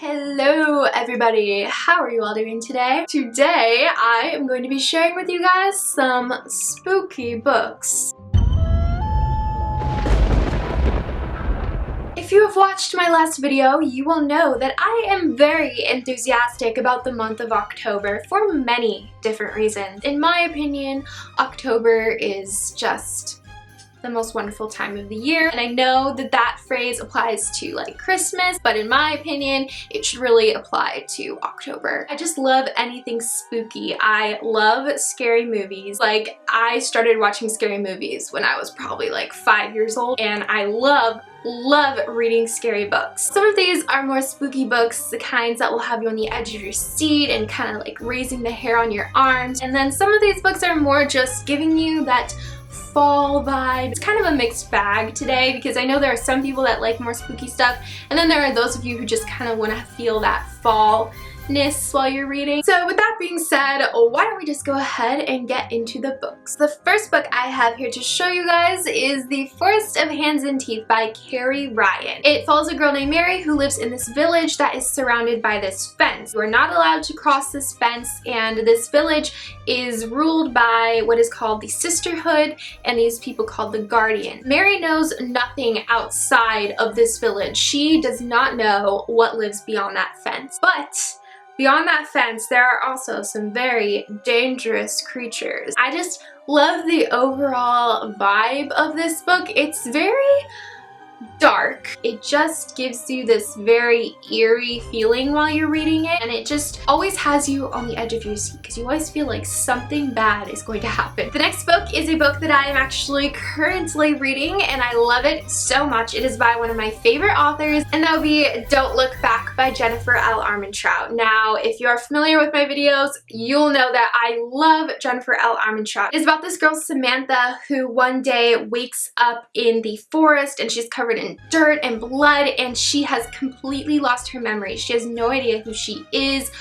Hello everybody, how are you all doing today? Today I am going to be sharing with you guys some spooky books. If you have watched my last video, you will know that I am very enthusiastic about the month of October for many different reasons. In my opinion, October is just the most wonderful time of the year, and I know that that phrase applies to like Christmas, but in my opinion it should really apply to October. I just love anything spooky. I love scary movies. Like, I started watching scary movies when I was probably like 5 years old, and I love reading scary books. Some of these are more spooky books, the kinds that will have you on the edge of your seat and kind of like raising the hair on your arms, and then some of these books are more just giving you that fall vibe. It's kind of a mixed bag today because I know there are some people that like more spooky stuff, and then there are those of you who just kind of want to feel that fallness while you're reading. So with that being said, why don't we just go ahead and get into the books. The first book I have here to show you guys is The Forest of Hands and Teeth by Carey Riot. It follows a girl named Mary who lives in this village that is surrounded by this fence. You are not allowed to cross this fence, and this village is ruled by what is called the Sisterhood and these people called the Guardian. Mary knows nothing outside of this village. She does not know what lives beyond that fence. But beyond that fence, there are also some very dangerous creatures. I just love the overall vibe of this book. It's very dark. It just gives you this very eerie feeling while you're reading it, and it just always has you on the edge of your seat because you always feel like something bad is going to happen. The next book is a book that I am actually currently reading, and I love it so much. It is by one of my favorite authors, and that would be Don't Look Back by Jennifer L Armentrout. Now, if you are familiar with my videos, you'll know that I love Jennifer L Armentrout. It is about this girl Samantha who one day wakes up in the forest and she's covered in dirt and blood, and she has completely lost her memory. She has no idea who she is,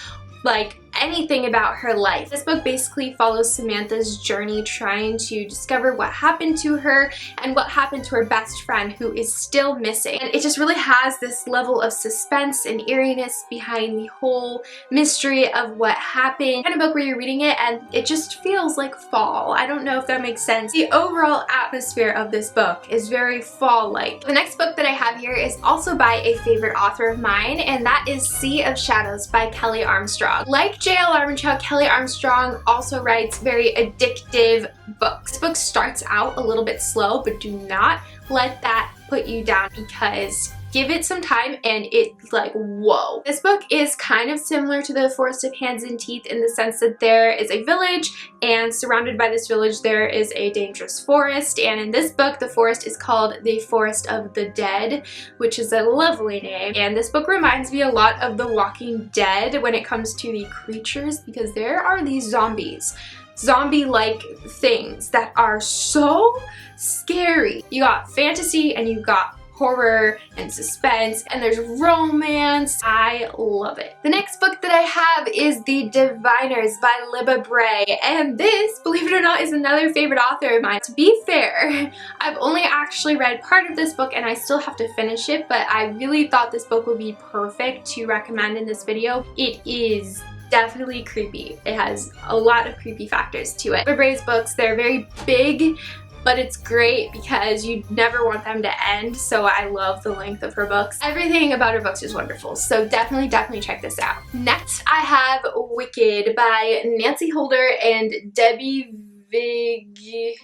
like anything about her life. This book basically follows Samantha's journey trying to discover what happened to her and what happened to her best friend who is still missing. And it just really has this level of suspense and eeriness behind the whole mystery of what happened. Kind of book where you're reading it and it just feels like fall. I don't know if that makes sense. The overall atmosphere of this book is very fall-like. The next book that I have here is also by a favorite author of mine, and that is Sea of Shadows by L Armentrout. Like L Armentrout, L Armstrong also writes very addictive books. This book starts out a little bit slow, but do not let that put you down because give it some time and it's like, whoa. This book is kind of similar to The Forest of Hands and Teeth in the sense that there is a village, and surrounded by this village there is a dangerous forest, and in this book the forest is called the Forest of the Dead, which is a lovely name. And this book reminds me a lot of The Walking Dead when it comes to the creatures, because there are these zombie-like things that are so scary. You got fantasy and you got horror and suspense, and there's romance. I love it. The next book that I have is The Diviners by Libba Bray, and this, believe it or not, is another favorite author of mine. To be fair, I've only actually read part of this book and I still have to finish it, but I really thought this book would be perfect to recommend in this video. It is definitely creepy. It has a lot of creepy factors to it. Libba Bray's books, they're very big, but it's great because you never want them to end, so I love the length of her books. Everything about her books is wonderful, so definitely check this out. Next, I have Wicked by Nancy Holder and Debbie Vega.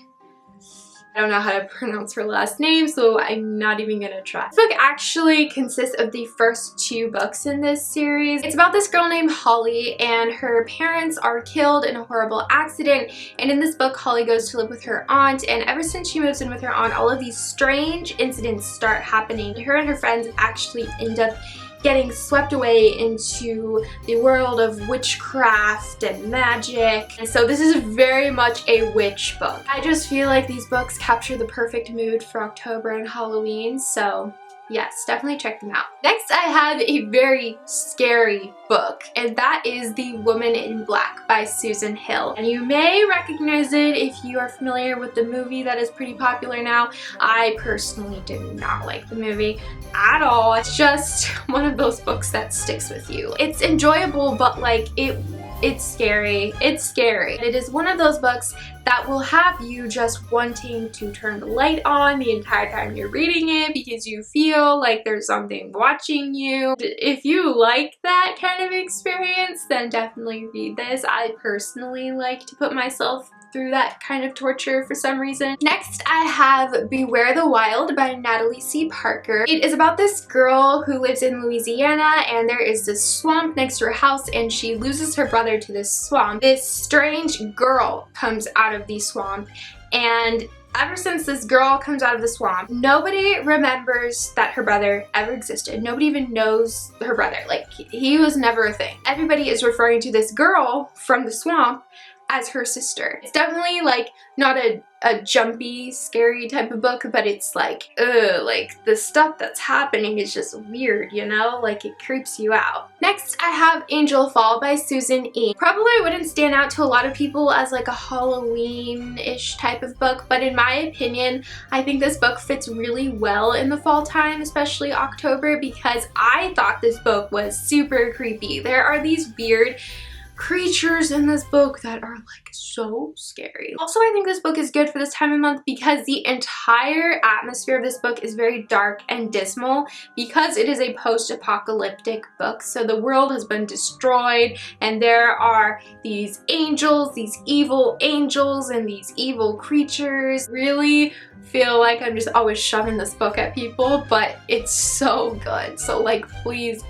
I don't know how to pronounce her last name, so I'm not even gonna try. This book actually consists of the first 2 books in this series. It's about this girl named Holly, and her parents are killed in a horrible accident, and in this book Holly goes to live with her aunt, and ever since she moves in with her aunt, all of these strange incidents start happening. Her and her friends actually end up getting swept away into the world of witchcraft and magic. And so this is very much a witch book. I just feel like these books capture the perfect mood for October and Halloween, so yes, definitely check them out. Next, I have a very scary book, and that is The Woman in Black by Susan Hill. And you may recognize it if you are familiar with the movie that is pretty popular now. I personally did not like the movie at all. It's just one of those books that sticks with you. It's enjoyable, but like it's scary. It's scary. It is one of those books that will have you just wanting to turn the light on the entire time you're reading it because you feel like there's something watching you. If you like that kind of experience, then definitely read this. I personally like to put myself through that kind of torture for some reason. Next, I have Beware the Wild by Natalie C. Parker. It is about this girl who lives in Louisiana, and there is this swamp next to her house, and she loses her brother to this swamp. This strange girl comes out of the swamp, and ever since this girl comes out of the swamp, nobody remembers that her brother ever existed. Nobody even knows her brother. Like, he was never a thing. Everybody is referring to this girl from the swamp as her sister. It's definitely like not a jumpy, scary type of book, but it's like, ugh, like the stuff that's happening is just weird, you know? Like it creeps you out. Next, I have Angelfall by Susan E. Probably wouldn't stand out to a lot of people as like a Halloween-ish type of book, but in my opinion, I think this book fits really well in the fall time, especially October, because I thought this book was super creepy. There are these weird creatures in this book that are like so scary. Also, I think this book is good for this time of month because the entire atmosphere of this book is very dark and dismal because it is a post-apocalyptic book. So the world has been destroyed and there are these angels, these evil angels and these evil creatures. Really feel like I'm just always shoving this book at people, but it's so good. So like please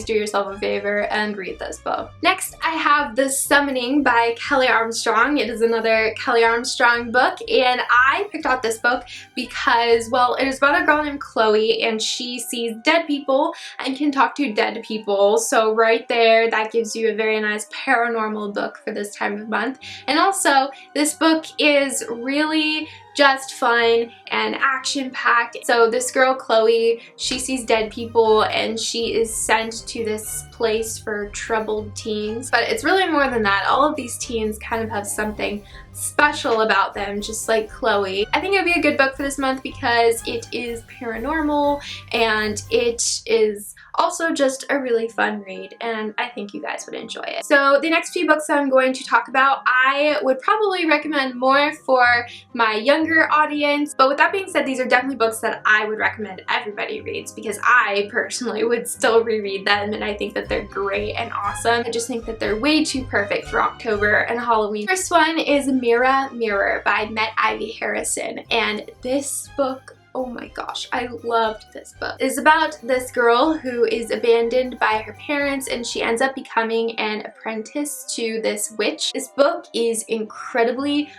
do yourself a favor and read this book. Next, I have The Summoning by Kelly Armstrong. It is another Kelly Armstrong book, and I picked out this book because, well, it is about a girl named Chloe, and she sees dead people and can talk to dead people. So right there, that gives you a very nice paranormal book for this time of month. And also, this book is really just fun and action-packed. So this girl, Chloe, she sees dead people and she is sent to this place for troubled teens. But it's really more than that. All of these teens kind of have something special about them, just like Chloe. I think it would be a good book for this month because it is paranormal and it is also just a really fun read, and I think you guys would enjoy it. So the next few books I'm going to talk about, I would probably recommend more for my younger audience, but with that being said, these are definitely books that I would recommend everybody reads because I personally would still reread them, and I think that they're great and awesome. I just think that they're way too perfect for October and Halloween. First one is Mira Mirror by Met Ivy Harrison, and this book, oh my gosh, I loved this book. It's about this girl who is abandoned by her parents and she ends up becoming an apprentice to this witch. This book is incredibly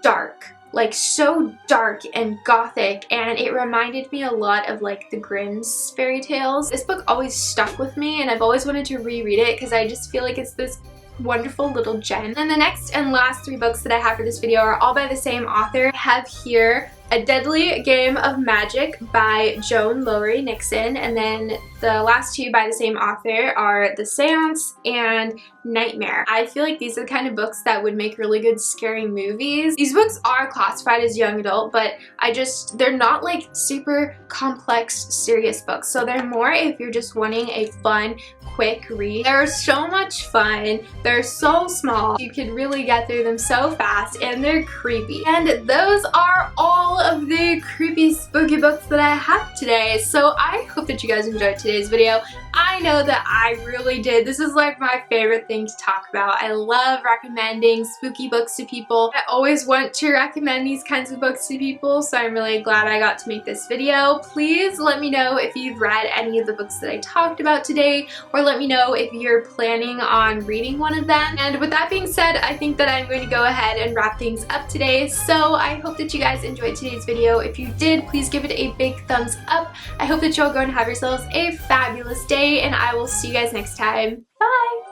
dark, like so dark and gothic, and it reminded me a lot of like the Grimm's fairy tales. This book always stuck with me and I've always wanted to reread it because I just feel like it's this wonderful little gem. And the next and last three books that I have for this video are all by the same author. I have here A Deadly Game of Magic by Joan Lowry Nixon, and then the last two by the same author are The Seance and Nightmare. I feel like these are the kind of books that would make really good scary movies. These books are classified as young adult, but they're not like super complex, serious books. So they're more if you're just wanting a fun, quick read. They're so much fun. They're so small. You could really get through them so fast, and they're creepy. And those are all of the creepy, spooky books that I have today. So I hope that you guys enjoyed today's video. I know that I really did. This is like my favorite thing to talk about. I love recommending spooky books to people. I always want to recommend these kinds of books to people, so I'm really glad I got to make this video. Please let me know if you've read any of the books that I talked about today, or let me know if you're planning on reading one of them. And with that being said, I think that I'm going to go ahead and wrap things up today. So I hope that you guys enjoyed today's video. If you did, please give it a big thumbs up. I hope that you'll go and have yourselves a fabulous day, and I will see you guys next time. Bye!